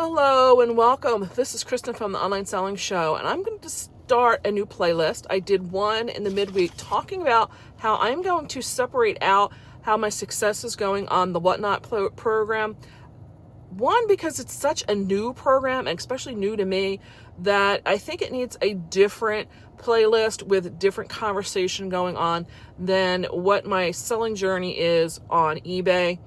Hello and welcome. This is Kristen from the Online Selling Show, and I'm going to start a new playlist. I did one in the midweek talking about how I'm going to separate out how my success is going on the Whatnot program. One, because it's such a new program, and especially new to me, that I think it needs a different playlist with different conversation going on than what my selling journey is on eBay.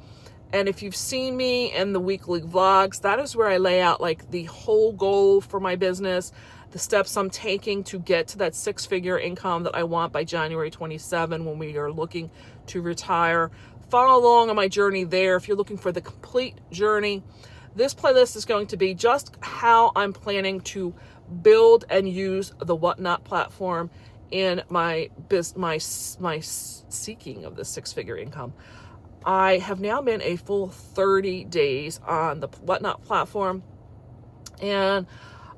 And if you've seen me in the weekly vlogs, that is where I lay out like the whole goal for my business, the steps I'm taking to get to that six-figure income that I want by January 27 when we are looking to retire. Follow along on my journey there if you're looking for the complete journey. This playlist is going to be just how I'm planning to build and use the Whatnot platform in my seeking of the six-figure income. I have now been a full 30 days on the Whatnot platform, and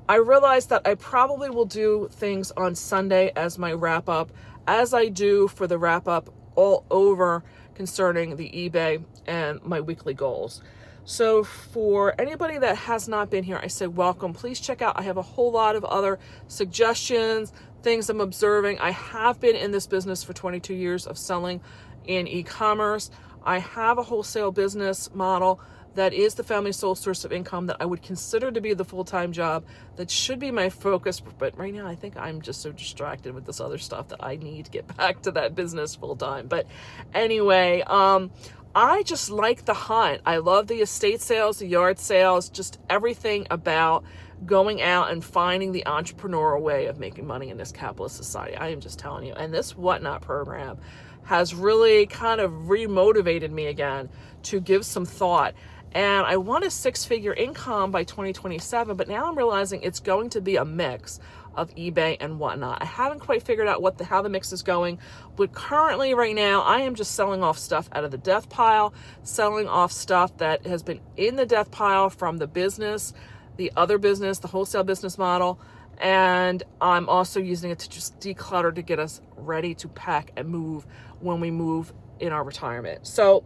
I realized that I probably will do things on Sunday as my wrap up, as I do for the wrap up all over concerning the eBay and my weekly goals. So for anybody that has not been here, I said welcome. Please check out. I have a whole lot of other suggestions, things I'm observing. I have been in this business for 22 years of selling in e-commerce. I have a wholesale business model that is the family sole source of income that I would consider to be the full-time job. That should be my focus, but right now I think I'm just so distracted with this other stuff that I need to get back to that business full-time. But anyway, I just like the hunt. I love the estate sales, the yard sales, just everything about going out and finding the entrepreneurial way of making money in this capitalist society. I am just telling you. And this Whatnot program has really kind of remotivated me again to give some thought. And I want a six-figure income by 2027, but now I'm realizing it's going to be a mix of eBay and Whatnot. I haven't quite figured out how the mix is going, but currently right now I am just selling off stuff out of the death pile, selling off stuff that has been in the death pile from the business, the other business, the wholesale business model. And I'm also using it to just declutter to get us ready to pack and move when we move in our retirement. So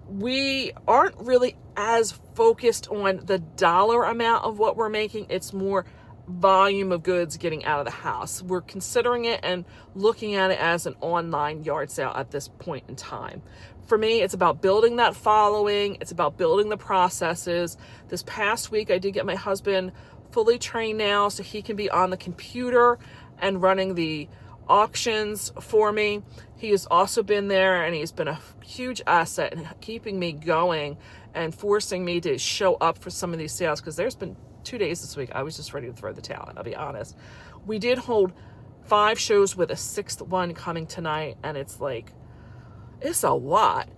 we aren't really as focused on the dollar amount of what we're making. It's more volume of goods getting out of the house. We're considering it and looking at it as an online yard sale at this point in time. For me, it's about building that following. It's about building the processes. This past week, I did get my husband fully trained now so he can be on the computer and running the auctions for me. He has also been there, and he's been a huge asset in keeping me going and forcing me to show up for some of these sales, because there's been 2 days this week I was just ready to throw the towel in, I'll be honest. We did hold 5 shows with a 6th one coming tonight, and it's a lot.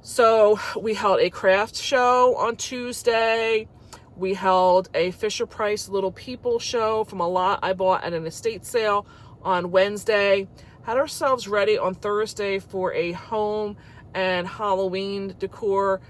So we held a craft show on Tuesday. We held a Fisher Price Little People show from a lot I bought at an estate sale on Wednesday. Had ourselves ready on Thursday for a home and Halloween decor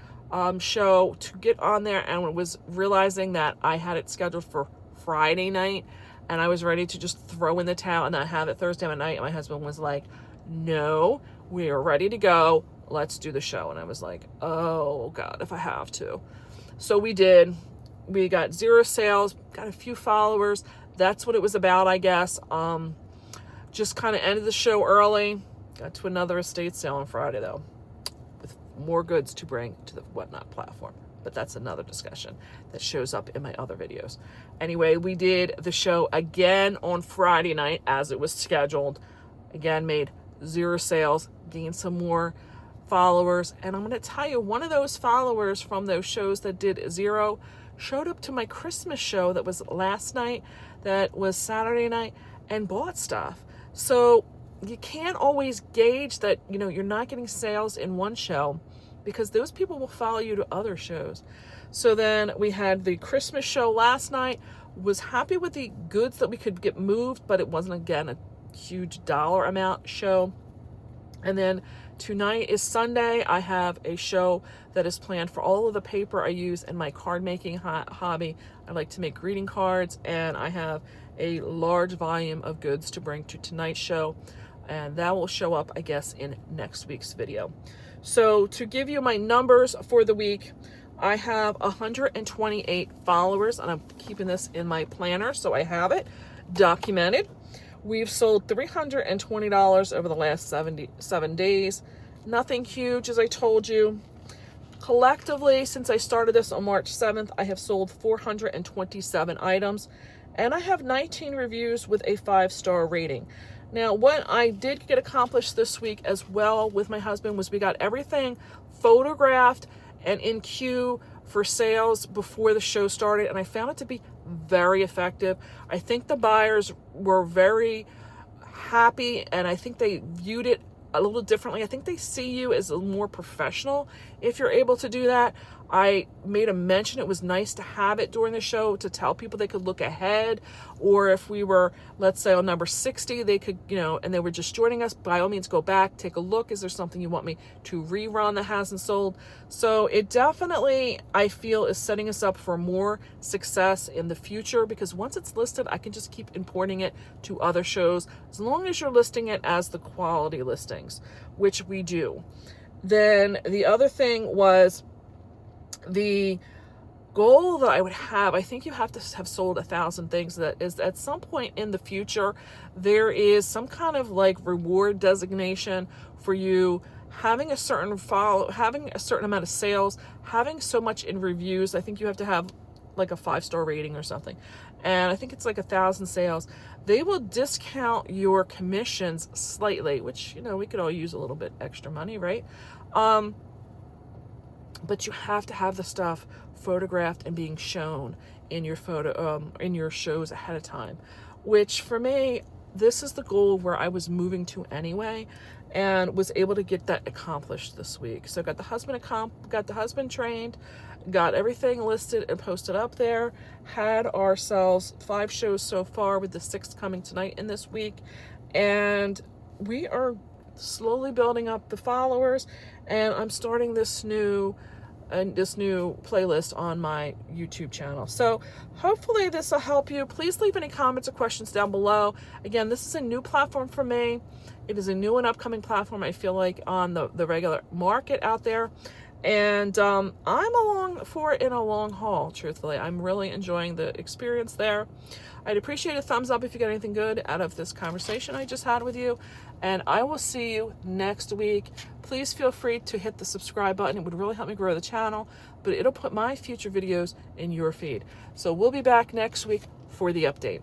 show to get on there, and was realizing that I had it scheduled for Friday night, and I was ready to just throw in the towel and not have it Thursday night. And my husband was like, no, we are ready to go. Let's do the show. And I was like, oh God, if I have to. So we did. We got 0 sales, got a few followers. That's what it was about, I guess. Just kind of ended the show early. Got to another estate sale on Friday, though, with more goods to bring to the Whatnot platform. But that's another discussion that shows up in my other videos. Anyway, we did the show again on Friday night as it was scheduled. Again, made 0 sales, gained some more followers. And I'm going to tell you, one of those followers from those shows that did 0 showed up to my Christmas show that was last night, that was Saturday night, and bought stuff. So you can't always gauge that, you're not getting sales in one show, because those people will follow you to other shows. So then we had the Christmas show last night. Was happy with the goods that we could get moved, but it wasn't, again, a huge dollar amount show. And then tonight is Sunday. I have a show that is planned for all of the paper I use in my card making hobby. I like to make greeting cards, and I have a large volume of goods to bring to tonight's show, and that will show up, I guess, in next week's video. So to give you my numbers for the week, I have 128 followers, and I'm keeping this in my planner, so I have it documented. We've sold $320 over the last 7 days. Nothing huge, as I told you. Collectively, since I started this on March 7th, I have sold 427 items, and I have 19 reviews with a 5-star rating. Now, what I did get accomplished this week as well with my husband was we got everything photographed and in queue for sales before the show started, and I found it to be very effective. I think the buyers were very happy, and I think they viewed it a little differently. I think they see you as a more professional if you're able to do that. I made a mention it was nice to have it during the show to tell people they could look ahead, or if we were, let's say, on number 60, they could, and they were just joining us, by all means go back, take a look. Is there something you want me to rerun that hasn't sold? So it definitely, I feel, is setting us up for more success in the future, because once it's listed, I can just keep importing it to other shows, as long as you're listing it as the quality listings, which we do. Then the other thing was the goal that I would have. I think you have to have sold 1,000 things. That is, at some point in the future, there is some kind of like reward designation for you having a certain having a certain amount of sales, having so much in reviews. I think you have to have like a 5-star rating or something, and I think it's like 1,000 sales. They will discount your commissions slightly, which, we could all use a little bit extra money, right? But you have to have the stuff photographed and being shown in your in your shows ahead of time, which for me, this is the goal where I was moving to anyway, and was able to get that accomplished this week. So got the husband trained, got everything listed and posted up there, had ourselves 5 shows so far, with the 6th coming tonight in this week, and we are slowly building up the followers, and I'm starting this new playlist on my YouTube channel. So hopefully this will help you. Please leave any comments or questions down below. Again, this is a new platform for me. It is a new and upcoming platform, I feel like, on the regular market out there. And I'm along for it in a long haul, truthfully. I'm really enjoying the experience there. I'd appreciate a thumbs up if you get anything good out of this conversation I just had with you. And I will see you next week. Please feel free to hit the subscribe button. It would really help me grow the channel, but it'll put my future videos in your feed. So we'll be back next week for the update.